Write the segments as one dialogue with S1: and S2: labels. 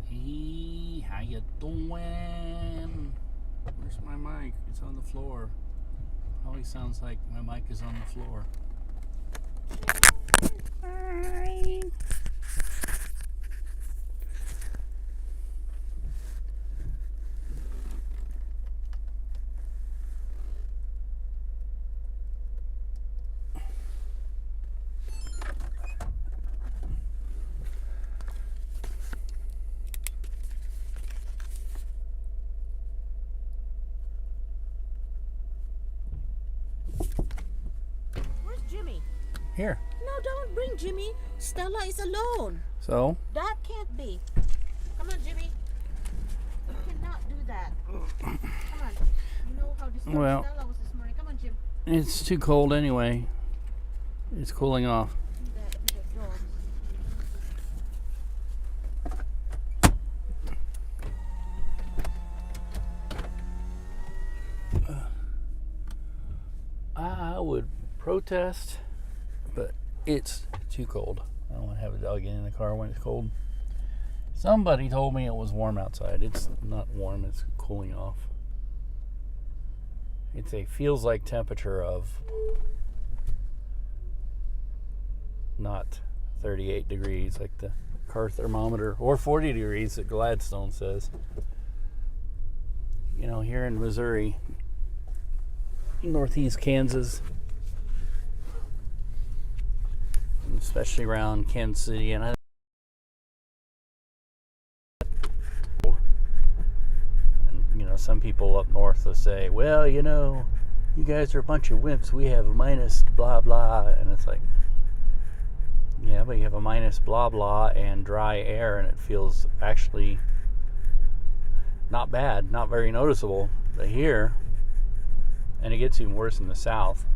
S1: Hey, how you doing? Where's my mic? It's on the floor. Always sounds like my mic is on the floor. Hi.
S2: Where's Jimmy?
S1: Here.
S2: No, don't bring Jimmy. Stella is alone.
S1: So?
S2: That can't be. Come on, Jimmy. You cannot do that. Come on. You know how disturbed
S1: Well,
S2: Stella was this morning. Come on, Jim.
S1: it's too cold anyway. It's cooling off.
S2: The dogs.
S1: I would protest, but it's too cold. I don't want to have a dog in the car when it's cold. Somebody told me it was warm outside. It's not warm, it's cooling off. It's a feels like temperature of not 38 degrees like the car thermometer, or 40 degrees that Gladstone says. You know, here in Missouri, northeast Kansas, especially around Kansas City, and some people up north will say, well, you guys are a bunch of wimps. We have a minus blah blah. And it's like, yeah, but you have a minus blah blah and dry air, and it feels actually not bad, not very noticeable. But here, and it gets even worse in the south,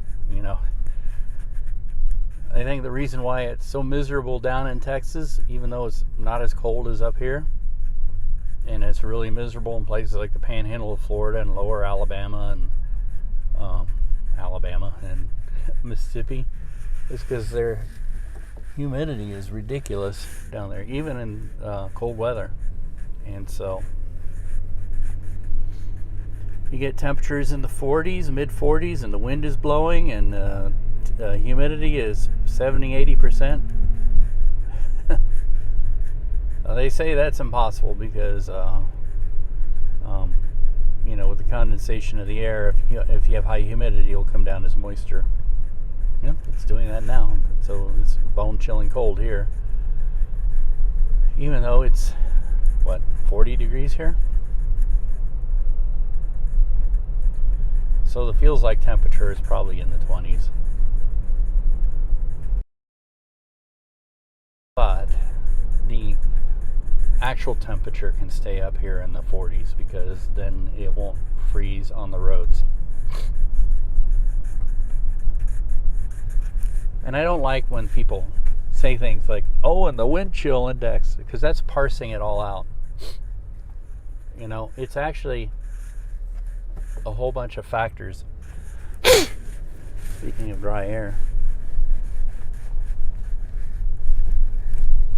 S1: I think the reason why it's so miserable down in Texas, even though it's not as cold as up here, and it's really miserable in places like the Panhandle of Florida and lower Alabama and Mississippi, is because their humidity is ridiculous down there, even in cold weather. And so you get temperatures in the 40s, mid 40s, and the wind is blowing, and humidity is 70-80%. They say that's impossible because, with the condensation of the air, if you have high humidity, it'll come down as moisture. Yep, it's doing that now. So it's bone-chilling cold here. Even though it's, 40 degrees here? So the feels like temperature is probably in the 20s. But the actual temperature can stay up here in the 40s because then it won't freeze on the roads. And I don't like when people say things like, oh, and the wind chill index, because that's parsing it all out. It's actually a whole bunch of factors. Speaking of dry air,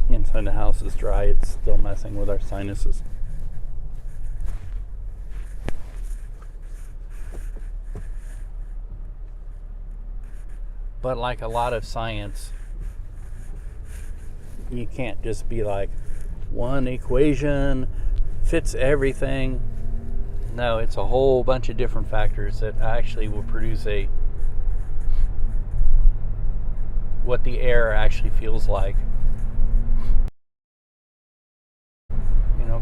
S1: inside the house is dry. It's still messing with our sinuses. But like a lot of science, you can't just be like, one equation fits everything. No, it's a whole bunch of different factors that actually will produce what the air actually feels like.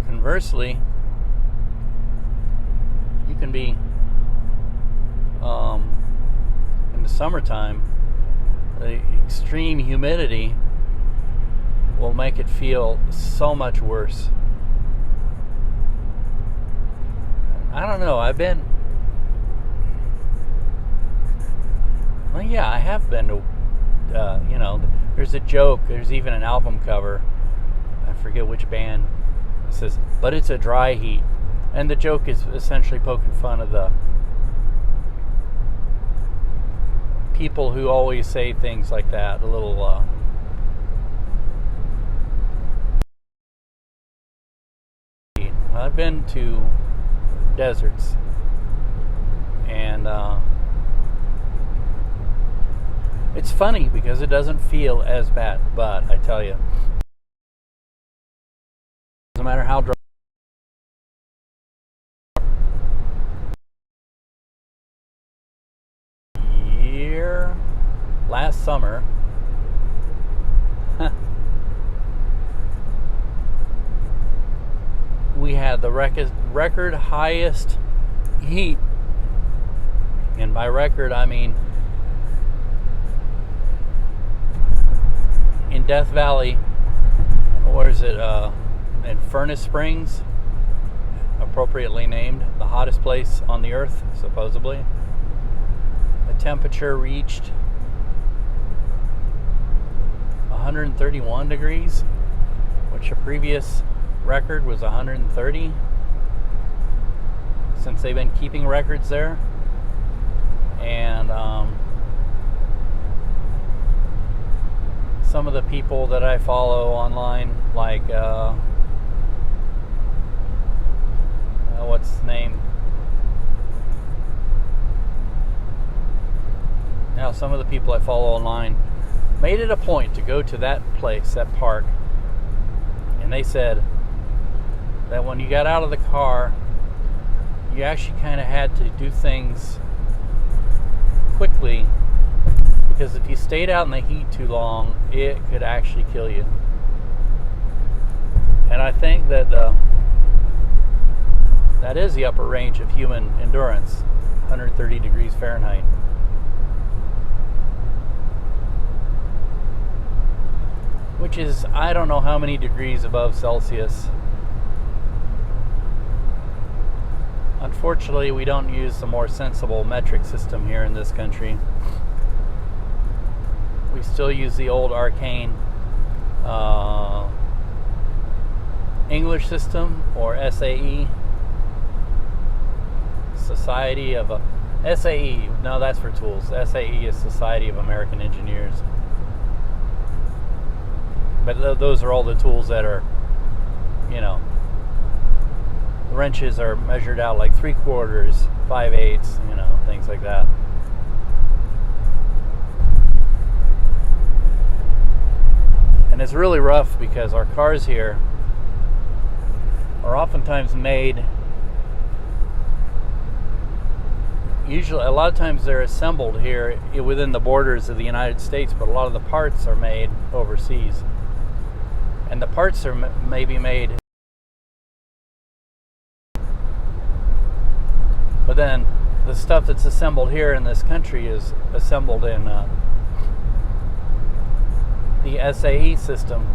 S1: Conversely, you can be in the summertime, the extreme humidity will make it feel so much worse. I don't know, I have been to, there's a joke, there's even an album cover, I forget which band, it says, but it's a dry heat. And the joke is essentially poking fun of the people who always say things like that, a little I've been to deserts, and it's funny because it doesn't feel as bad, but I tell you, no matter how dry. Last summer, we had the record highest heat, and by record I mean in Death Valley, or is it in Furnace Springs, appropriately named the hottest place on the earth, supposedly. The temperature reached 131 degrees, which a previous record was 130, since they've been keeping records there. And some of the people that I follow online, like what's his name? Now, some of the people I follow online made it a point to go to that place, that park, and they said that when you got out of the car, you actually kind of had to do things quickly, because if you stayed out in the heat too long, it could actually kill you. And I think that that is the upper range of human endurance, 130 degrees Fahrenheit. Which is, I don't know how many degrees above Celsius. Unfortunately, we don't use the more sensible metric system here in this country. We still use the old arcane English system, or SAE. Society of SAE, no, that's for tools. SAE is Society of American Engineers. But those are all the tools that are, you know, the wrenches are measured out like 3/4, 5/8, you know, things like that. And it's really rough because our cars here are oftentimes made, usually, a lot of times they're assembled here within the borders of the United States, but a lot of the parts are made overseas. And the parts are maybe made, but then the stuff that's assembled here in this country is assembled in the SAE system.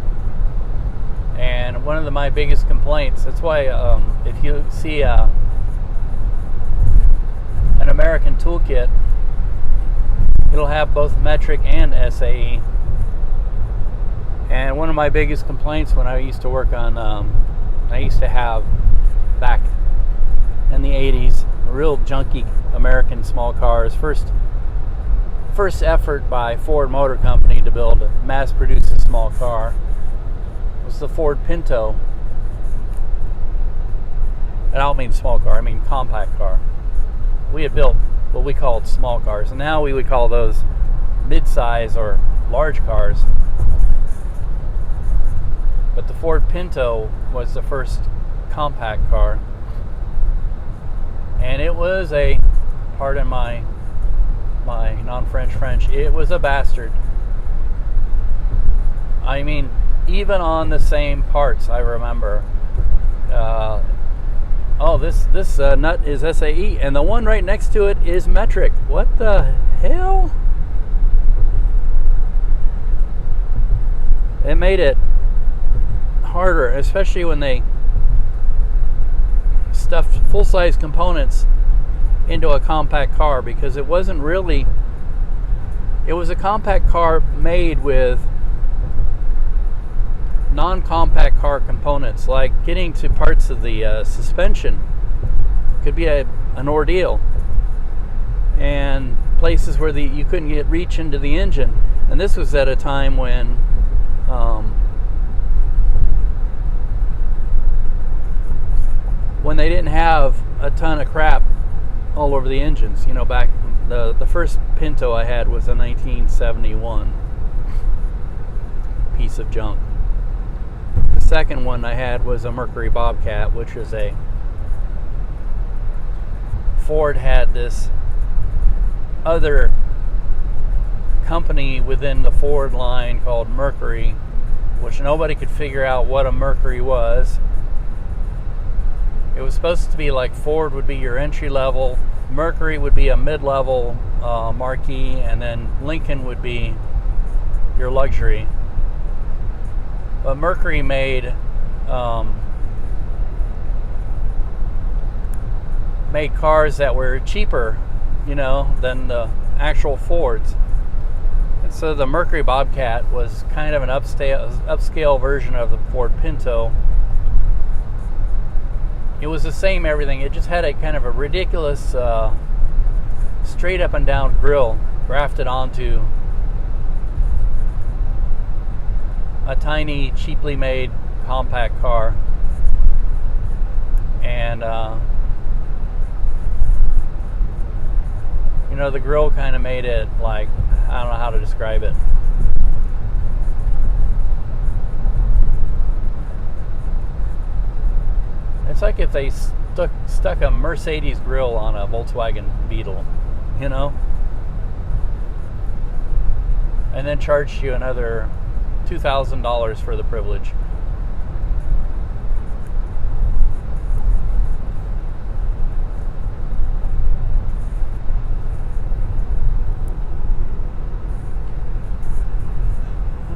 S1: And one of my biggest complaints, that's why if you see an American toolkit, it'll have both metric and SAE. And one of my biggest complaints when I used to work on, I used to have back in the 80s, real junky American small cars. First effort by Ford Motor Company to mass produce a small car was the Ford Pinto. And I don't mean small car, I mean compact car. We had built what we called small cars, and now we would call those mid-size or large cars. But the Ford Pinto was the first compact car, and it was a, pardon my non-French French, it was a bastard. I mean, even on the same parts, I remember, this nut is SAE, and the one right next to it is metric. What the hell? It made it harder, especially when they stuffed full-size components into a compact car, because it wasn't really, it was a compact car made with non-compact car components. Like getting to parts of the suspension could be an ordeal, and places where you couldn't reach into the engine. And this was at a time when when they didn't have a ton of crap all over the engines. You know, back the first Pinto I had was a 1971 piece of junk. The second one I had was a Mercury Bobcat, which is a Ford had this other company within the Ford line called Mercury, which nobody could figure out what a Mercury was. It was supposed to be like Ford would be your entry level, Mercury would be a mid-level marquee, and then Lincoln would be your luxury. But Mercury made cars that were cheaper, you know, than the actual Fords. And so the Mercury Bobcat was kind of an upscale version of the Ford Pinto. It was the same everything. It just had a kind of a ridiculous straight up and down grille grafted onto a tiny, cheaply made compact car. And you know, the grille kind of made it like, I don't know how to describe it. It's like if they stuck a Mercedes grille on a Volkswagen Beetle, you know? And then charged you another $2,000 for the privilege.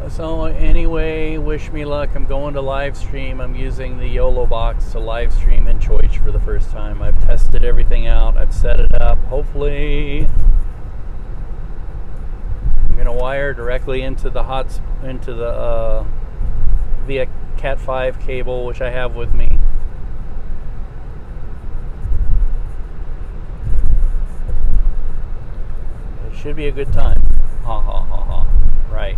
S1: So anyway, wish me luck. I'm going to live stream. I'm using the YOLO box to live stream in Choich for the first time. I've tested everything out. I've set it up. Hopefully, I'm going to wire directly into the via Cat 5 cable, which I have with me. It should be a good time. Ha ha ha ha. Right.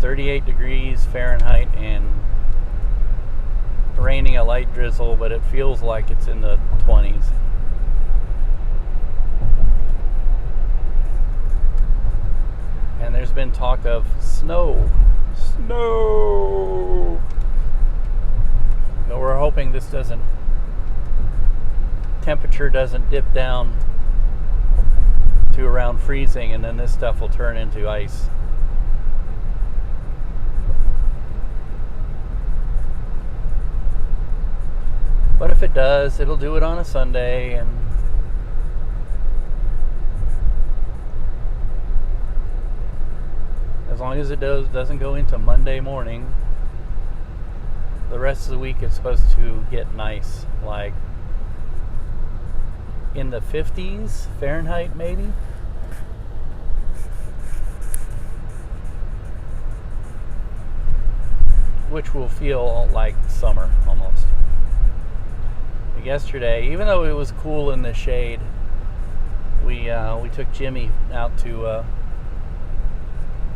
S1: 38 degrees Fahrenheit and raining a light drizzle, but it feels like it's in the 20s. And there's been talk of snow. But we're hoping this temperature doesn't dip down to around freezing, and then this stuff will turn into ice. But if it does, it'll do it on a Sunday, and as long as it doesn't go into Monday morning, the rest of the week it's supposed to get nice, like in the 50s Fahrenheit maybe. Which will feel like summer almost. Yesterday, even though it was cool in the shade, we took Jimmy out to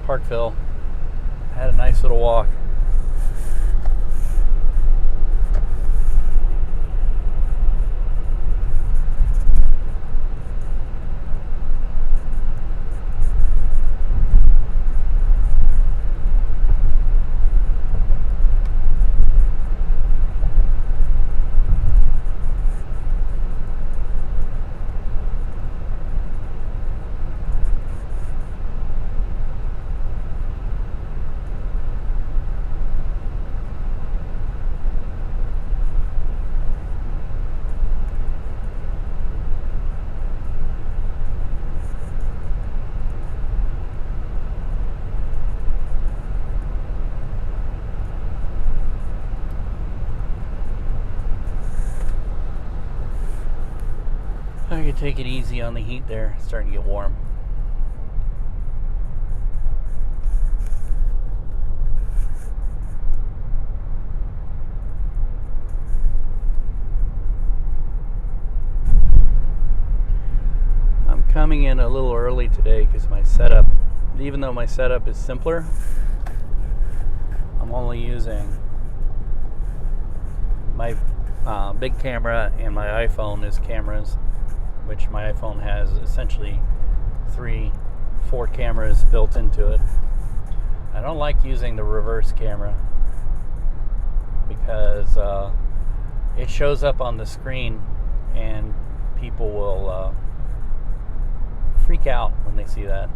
S1: Parkville, had a nice little walk. I could take it easy on the heat there. It's starting to get warm. I'm coming in a little early today because my setup, even though my setup is simpler, I'm only using my big camera and my iPhone is cameras, which my iPhone has essentially 3-4 cameras built into it. I don't like using the reverse camera because it shows up on the screen and people will freak out when they see that,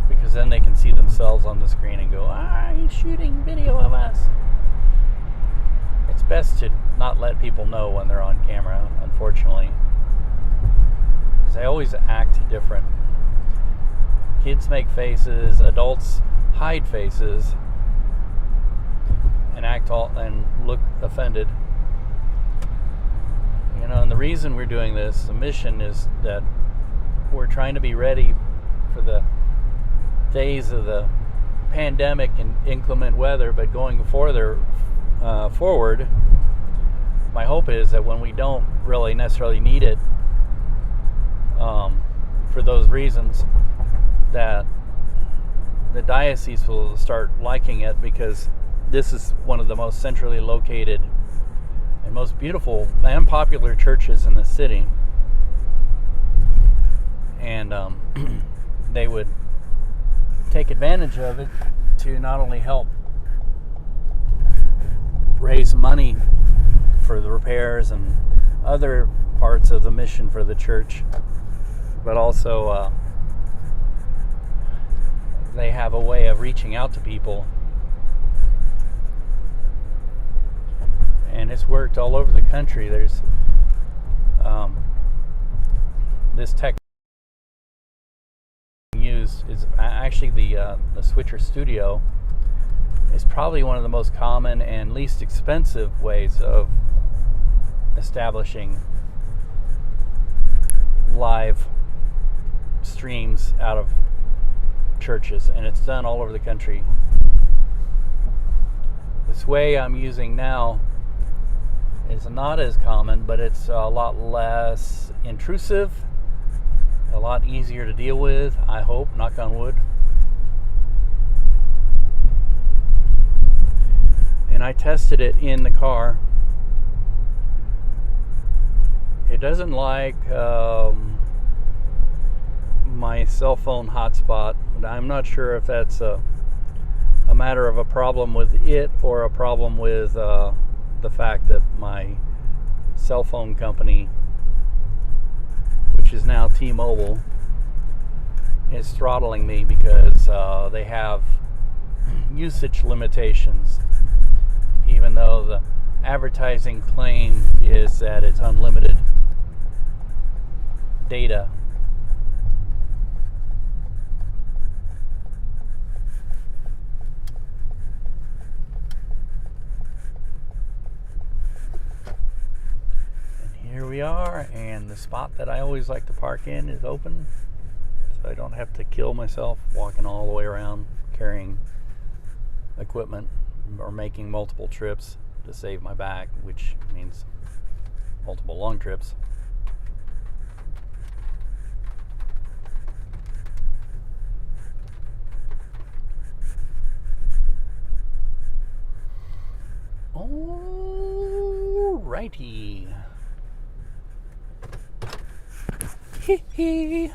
S1: because then they can see themselves on the screen and go, he's shooting video of us. It's best to not let people know when they're on camera, unfortunately, because they always act different. Kids make faces, adults hide faces and and look offended. You know, and the reason we're doing this, the mission, is that we're trying to be ready for the days of the pandemic and inclement weather, but going forward, my hope is that when we don't really necessarily need it for those reasons, that the diocese will start liking it, because this is one of the most centrally located and most beautiful and popular churches in the city, and they would take advantage of it to not only help raise money for the repairs and other parts of the mission for the church, but also they have a way of reaching out to people, and it's worked all over the country. There's this tech used is actually the Switcher Studio. Is probably one of the most common and least expensive ways of establishing live streams out of churches, and it's done all over the country. This way I'm using now is not as common, but it's a lot less intrusive, a lot easier to deal with, I hope, knock on wood. And I tested it in the car. It doesn't like my cell phone hotspot. I'm not sure if that's a matter of a problem with it or a problem with the fact that my cell phone company, which is now T-Mobile, is throttling me because they have usage limitations, even though the advertising claim is that it's unlimited data. And here we are, and the spot that I always like to park in is open, so I don't have to kill myself walking all the way around carrying equipment or making multiple trips to save my back, which means multiple long trips. Alrighty. Hee hee.